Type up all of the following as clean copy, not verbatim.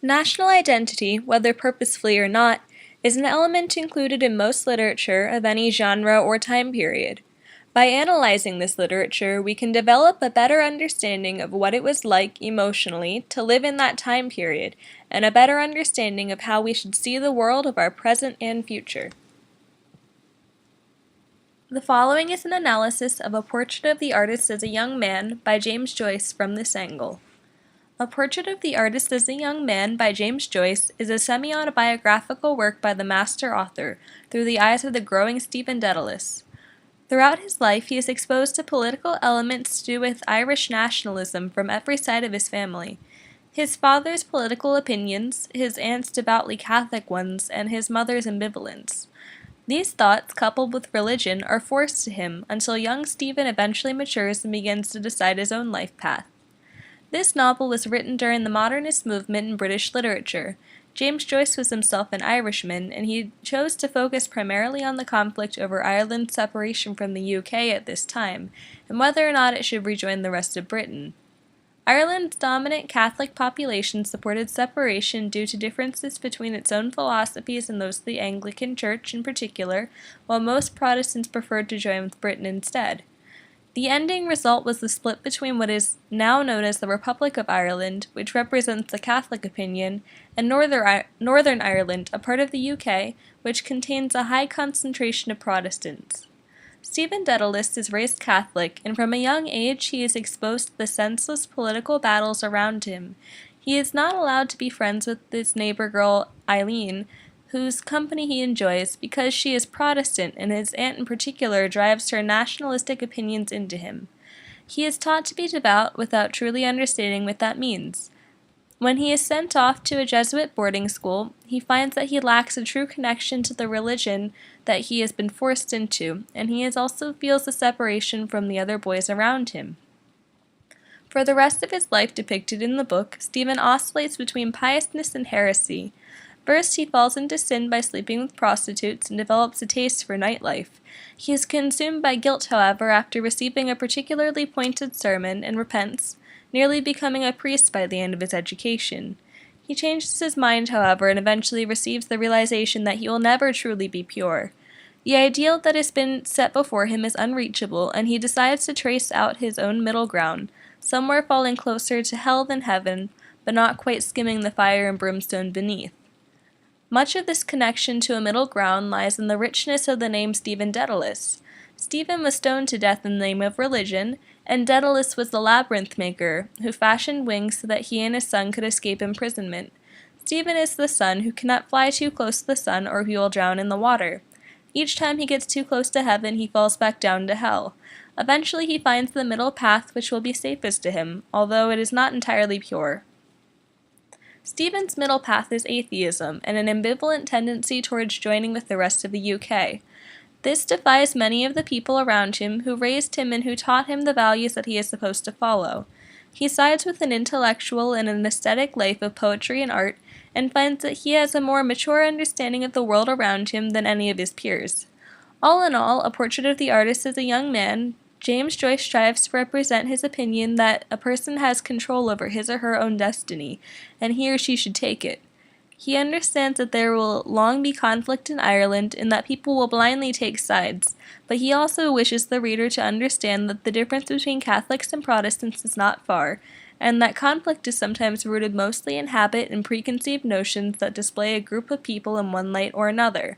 National identity, whether purposefully or not, is an element included in most literature of any genre or time period. By analyzing this literature, we can develop a better understanding of what it was like emotionally to live in that time period, and a better understanding of how we should see the world of our present and future. The following is an analysis of A Portrait of the Artist as a Young Man by James Joyce from this angle. A Portrait of the Artist as a Young Man by James Joyce is a semi-autobiographical work by the master author through the eyes of the growing Stephen Dedalus. Throughout his life, he is exposed to political elements to do with Irish nationalism from every side of his family. His father's political opinions, his aunt's devoutly Catholic ones, and his mother's ambivalence. These thoughts, coupled with religion, are forced to him until young Stephen eventually matures and begins to decide his own life path. This novel was written during the modernist movement in British literature. James Joyce was himself an Irishman, and he chose to focus primarily on the conflict over Ireland's separation from the UK at this time, and whether or not it should rejoin the rest of Britain. Ireland's dominant Catholic population supported separation due to differences between its own philosophies and those of the Anglican Church in particular, while most Protestants preferred to join with Britain instead. The ending result was the split between what is now known as the Republic of Ireland, which represents the Catholic opinion, and Northern Ireland, a part of the UK, which contains a high concentration of Protestants. Stephen Dedalus is raised Catholic, and from a young age he is exposed to the senseless political battles around him. He is not allowed to be friends with his neighbor girl, Eileen, whose company he enjoys because she is Protestant, and his aunt in particular drives her nationalistic opinions into him. He is taught to be devout without truly understanding what that means. When he is sent off to a Jesuit boarding school, he finds that he lacks a true connection to the religion that he has been forced into, and he also feels a separation from the other boys around him. For the rest of his life depicted in the book, Stephen oscillates between piousness and heresy. First, he falls into sin by sleeping with prostitutes and develops a taste for nightlife. He is consumed by guilt, however, after receiving a particularly pointed sermon and repents, nearly becoming a priest by the end of his education. He changes his mind, however, and eventually receives the realization that he will never truly be pure. The ideal that has been set before him is unreachable, and he decides to trace out his own middle ground, somewhere falling closer to hell than heaven, but not quite skimming the fire and brimstone beneath. Much of this connection to a middle ground lies in the richness of the name Stephen Dedalus. Stephen was stoned to death in the name of religion, and Dedalus was the labyrinth maker, who fashioned wings so that he and his son could escape imprisonment. Stephen is the son who cannot fly too close to the sun or he will drown in the water. Each time he gets too close to heaven, he falls back down to hell. Eventually he finds the middle path which will be safest to him, although it is not entirely pure. Stephen's middle path is atheism, and an ambivalent tendency towards joining with the rest of the UK. This defies many of the people around him who raised him and who taught him the values that he is supposed to follow. He sides with an intellectual and an aesthetic life of poetry and art, and finds that he has a more mature understanding of the world around him than any of his peers. All in all, A Portrait of the Artist as a Young Man, James Joyce strives to represent his opinion that a person has control over his or her own destiny, and he or she should take it. He understands that there will long be conflict in Ireland and that people will blindly take sides, but he also wishes the reader to understand that the difference between Catholics and Protestants is not far, and that conflict is sometimes rooted mostly in habit and preconceived notions that display a group of people in one light or another.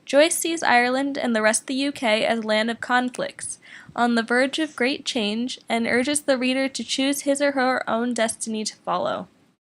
Joyce sees Ireland and the rest of the UK as a land of conflicts, on the verge of great change, and urges the reader to choose his or her own destiny to follow.